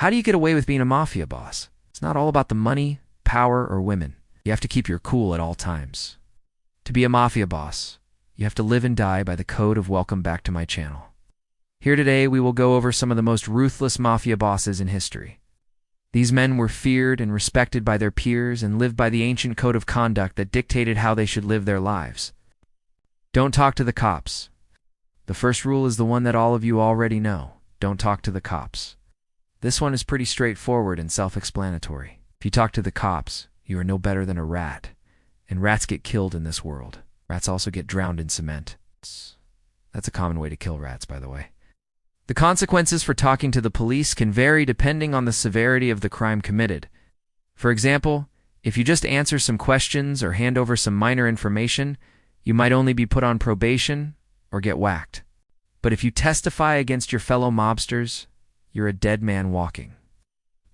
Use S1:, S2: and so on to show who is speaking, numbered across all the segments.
S1: How do you get away with being a mafia boss? It's not all about the money, power, or women. You have to keep your cool at all times. To be a mafia boss, you have to live and die by the code of welcome back to my channel. Here today, we will go over some of the most ruthless mafia bosses in history. These men were feared and respected by their peers and lived by the ancient code of conduct that dictated how they should live their lives. Don't talk to the cops. The first rule is the one that all of you already know. Don't talk to the cops. This one is pretty straightforward and self-explanatory. If you talk to the cops, you are no better than a rat. And rats get killed in this world. Rats also get drowned in cement. That's a common way to kill rats, by the way. The consequences for talking to the police can vary depending on the severity of the crime committed. For example, if you just answer some questions or hand over some minor information, you might only be put on probation or get whacked. But if you testify against your fellow mobsters, you're a dead man walking.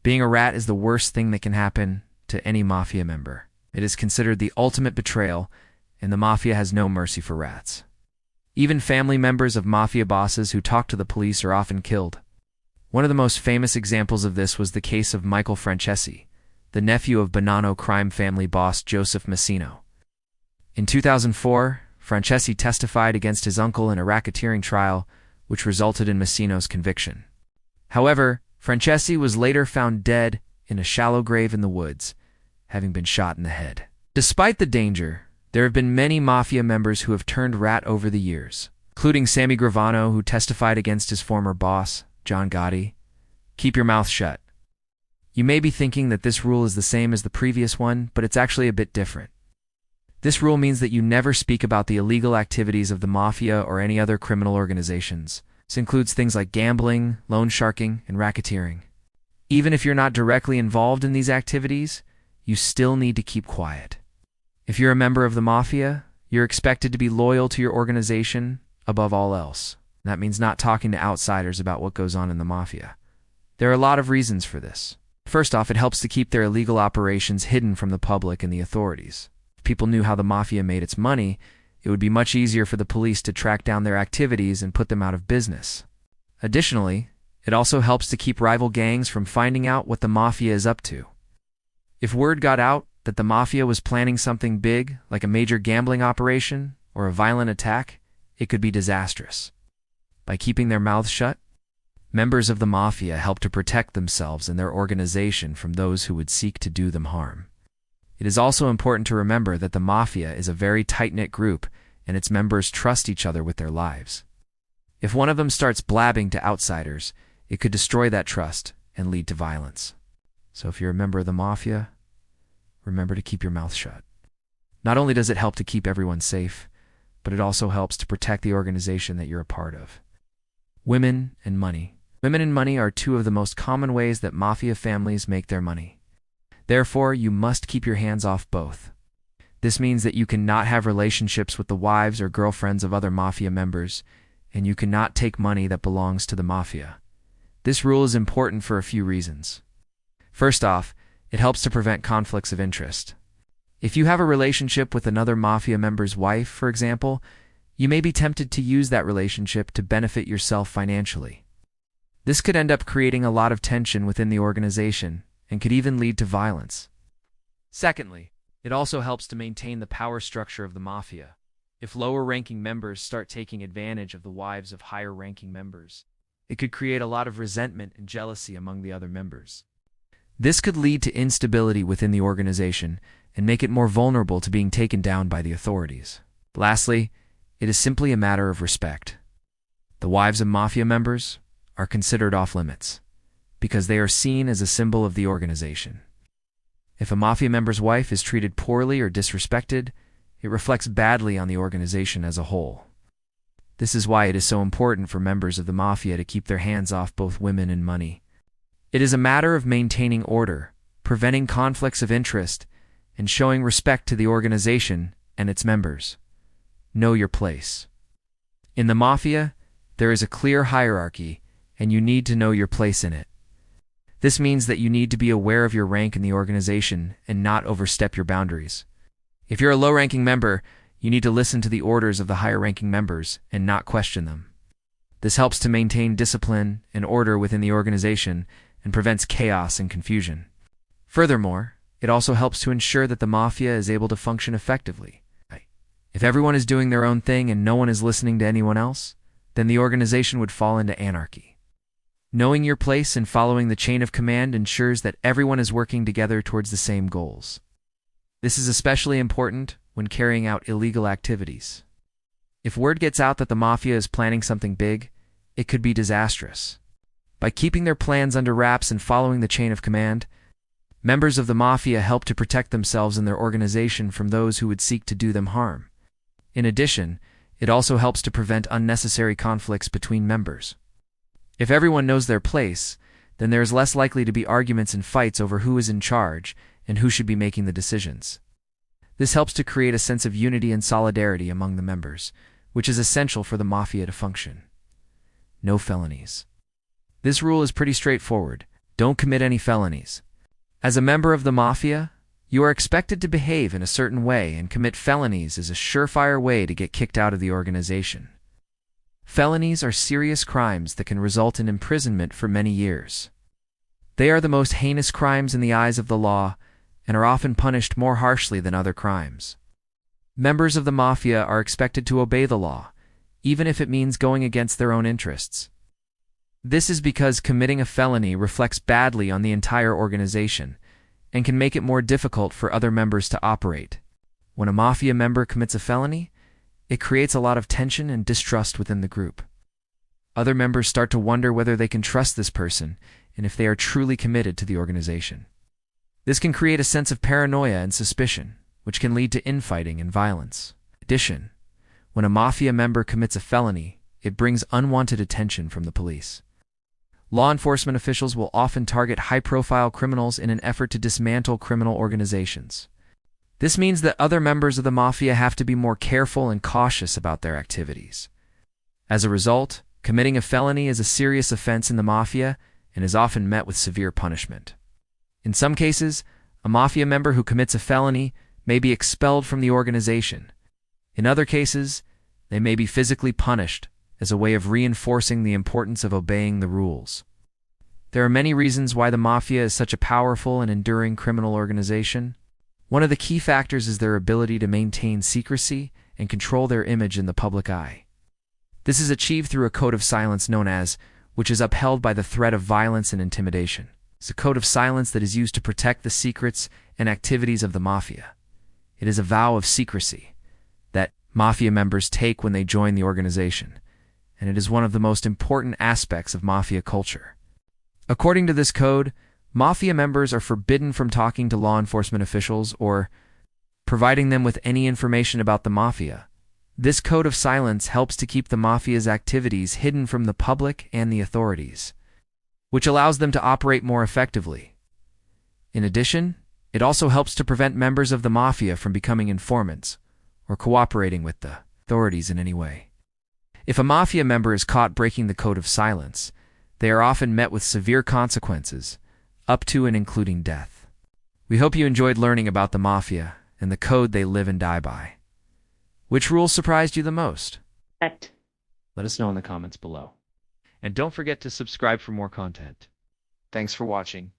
S1: Being a rat is the worst thing that can happen to any mafia member. It is considered the ultimate betrayal, and the mafia has no mercy for rats. Even family members of mafia bosses who talk to the police are often killed. One of the most famous examples of this was the case of Michael Francesi, the nephew of Bonanno crime family boss Joseph Massino. In 2004, Francesi testified against his uncle in a racketeering trial, which resulted in Massino's conviction. However, Francesi was later found dead in a shallow grave in the woods, having been shot in the head. Despite the danger, there have been many mafia members who have turned rat over the years, including Sammy Gravano, who testified against his former boss, John Gotti. Keep your mouth shut. You may be thinking that this rule is the same as the previous one, but it's actually a bit different. This rule means that you never speak about the illegal activities of the mafia or any other criminal organizations. This includes things like gambling, loan sharking, and racketeering. Even if you're not directly involved in these activities, you still need to keep quiet. If you're a member of the mafia, you're expected to be loyal to your organization above all else. That means not talking to outsiders about what goes on in the mafia. There are a lot of reasons for this. First off, it helps to keep their illegal operations hidden from the public and the authorities. If people knew how the mafia made its money, it would be much easier for the police to track down their activities and put them out of business. Additionally, it also helps to keep rival gangs from finding out what the mafia is up to. If word got out that the mafia was planning something big, like a major gambling operation or a violent attack, it could be disastrous. By keeping their mouths shut, members of the mafia help to protect themselves and their organization from those who would seek to do them harm. It is also important to remember that the mafia is a very tight-knit group, and its members trust each other with their lives. If one of them starts blabbing to outsiders, it could destroy that trust and lead to violence. So if you're a member of the mafia, remember to keep your mouth shut. Not only does it help to keep everyone safe, but it also helps to protect the organization that you're a part of. Women and money. Women and money are two of the most common ways that mafia families make their money. Therefore, you must keep your hands off both. This means that you cannot have relationships with the wives or girlfriends of other mafia members, and you cannot take money that belongs to the mafia. This rule is important for a few reasons. First off, it helps to prevent conflicts of interest. If you have a relationship with another mafia member's wife, for example, you may be tempted to use that relationship to benefit yourself financially. This could end up creating a lot of tension within the organization and could even lead to violence. Secondly, it also helps to maintain the power structure of the mafia. If lower-ranking members start taking advantage of the wives of higher-ranking members, it could create a lot of resentment and jealousy among the other members. This could lead to instability within the organization and make it more vulnerable to being taken down by the authorities. Lastly, it is simply a matter of respect. The wives of mafia members are considered off-limits because they are seen as a symbol of the organization. If a mafia member's wife is treated poorly or disrespected, it reflects badly on the organization as a whole. This is why it is so important for members of the mafia to keep their hands off both women and money. It is a matter of maintaining order, preventing conflicts of interest, and showing respect to the organization and its members. Know your place. In the mafia, there is a clear hierarchy, and you need to know your place in it. This means that you need to be aware of your rank in the organization and not overstep your boundaries. If you're a low-ranking member, you need to listen to the orders of the higher-ranking members and not question them. This helps to maintain discipline and order within the organization and prevents chaos and confusion. Furthermore, it also helps to ensure that the mafia is able to function effectively. If everyone is doing their own thing and no one is listening to anyone else, then the organization would fall into anarchy. Knowing your place and following the chain of command ensures that everyone is working together towards the same goals. This is especially important when carrying out illegal activities. If word gets out that the mafia is planning something big, it could be disastrous. By keeping their plans under wraps and following the chain of command, members of the mafia help to protect themselves and their organization from those who would seek to do them harm. In addition, it also helps to prevent unnecessary conflicts between members. If everyone knows their place, then there is less likely to be arguments and fights over who is in charge and who should be making the decisions. This helps to create a sense of unity and solidarity among the members, which is essential for the mafia to function. No felonies. This rule is pretty straightforward. Don't commit any felonies. As a member of the mafia, you are expected to behave in a certain way, and commit felonies is a surefire way to get kicked out of the organization. Felonies are serious crimes that can result in imprisonment for many years. They are the most heinous crimes in the eyes of the law and are often punished more harshly than other crimes. Members of the mafia are expected to obey the law, even if it means going against their own interests. This is because committing a felony reflects badly on the entire organization and can make it more difficult for other members to operate. When a mafia member commits a felony, it creates a lot of tension and distrust within the group. Other members start to wonder whether they can trust this person and if they are truly committed to the organization. This can create a sense of paranoia and suspicion, which can lead to infighting and violence. In addition, when a mafia member commits a felony, it brings unwanted attention from the police. Law enforcement officials will often target high-profile criminals in an effort to dismantle criminal organizations. This means that other members of the mafia have to be more careful and cautious about their activities. As a result, committing a felony is a serious offense in the mafia and is often met with severe punishment. In some cases, a mafia member who commits a felony may be expelled from the organization. In other cases, they may be physically punished as a way of reinforcing the importance of obeying the rules. There are many reasons why the mafia is such a powerful and enduring criminal organization. One of the key factors is their ability to maintain secrecy and control their image in the public eye. This is achieved through a code of silence known as, which is upheld by the threat of violence and intimidation. It's a code of silence that is used to protect the secrets and activities of the mafia. It is a vow of secrecy that mafia members take when they join the organization, and it is one of the most important aspects of mafia culture. According to this code, mafia members are forbidden from talking to law enforcement officials or providing them with any information about the mafia. This code of silence helps to keep the mafia's activities hidden from the public and the authorities, which allows them to operate more effectively. In addition, it also helps to prevent members of the mafia from becoming informants or cooperating with the authorities in any way. If a mafia member is caught breaking the code of silence, they are often met with severe consequences, up to and including death. We hope you enjoyed learning about the mafia and the code they live and die by. Which rule surprised you the most? Let us know in the comments below. And don't forget to subscribe for more content. Thanks for watching.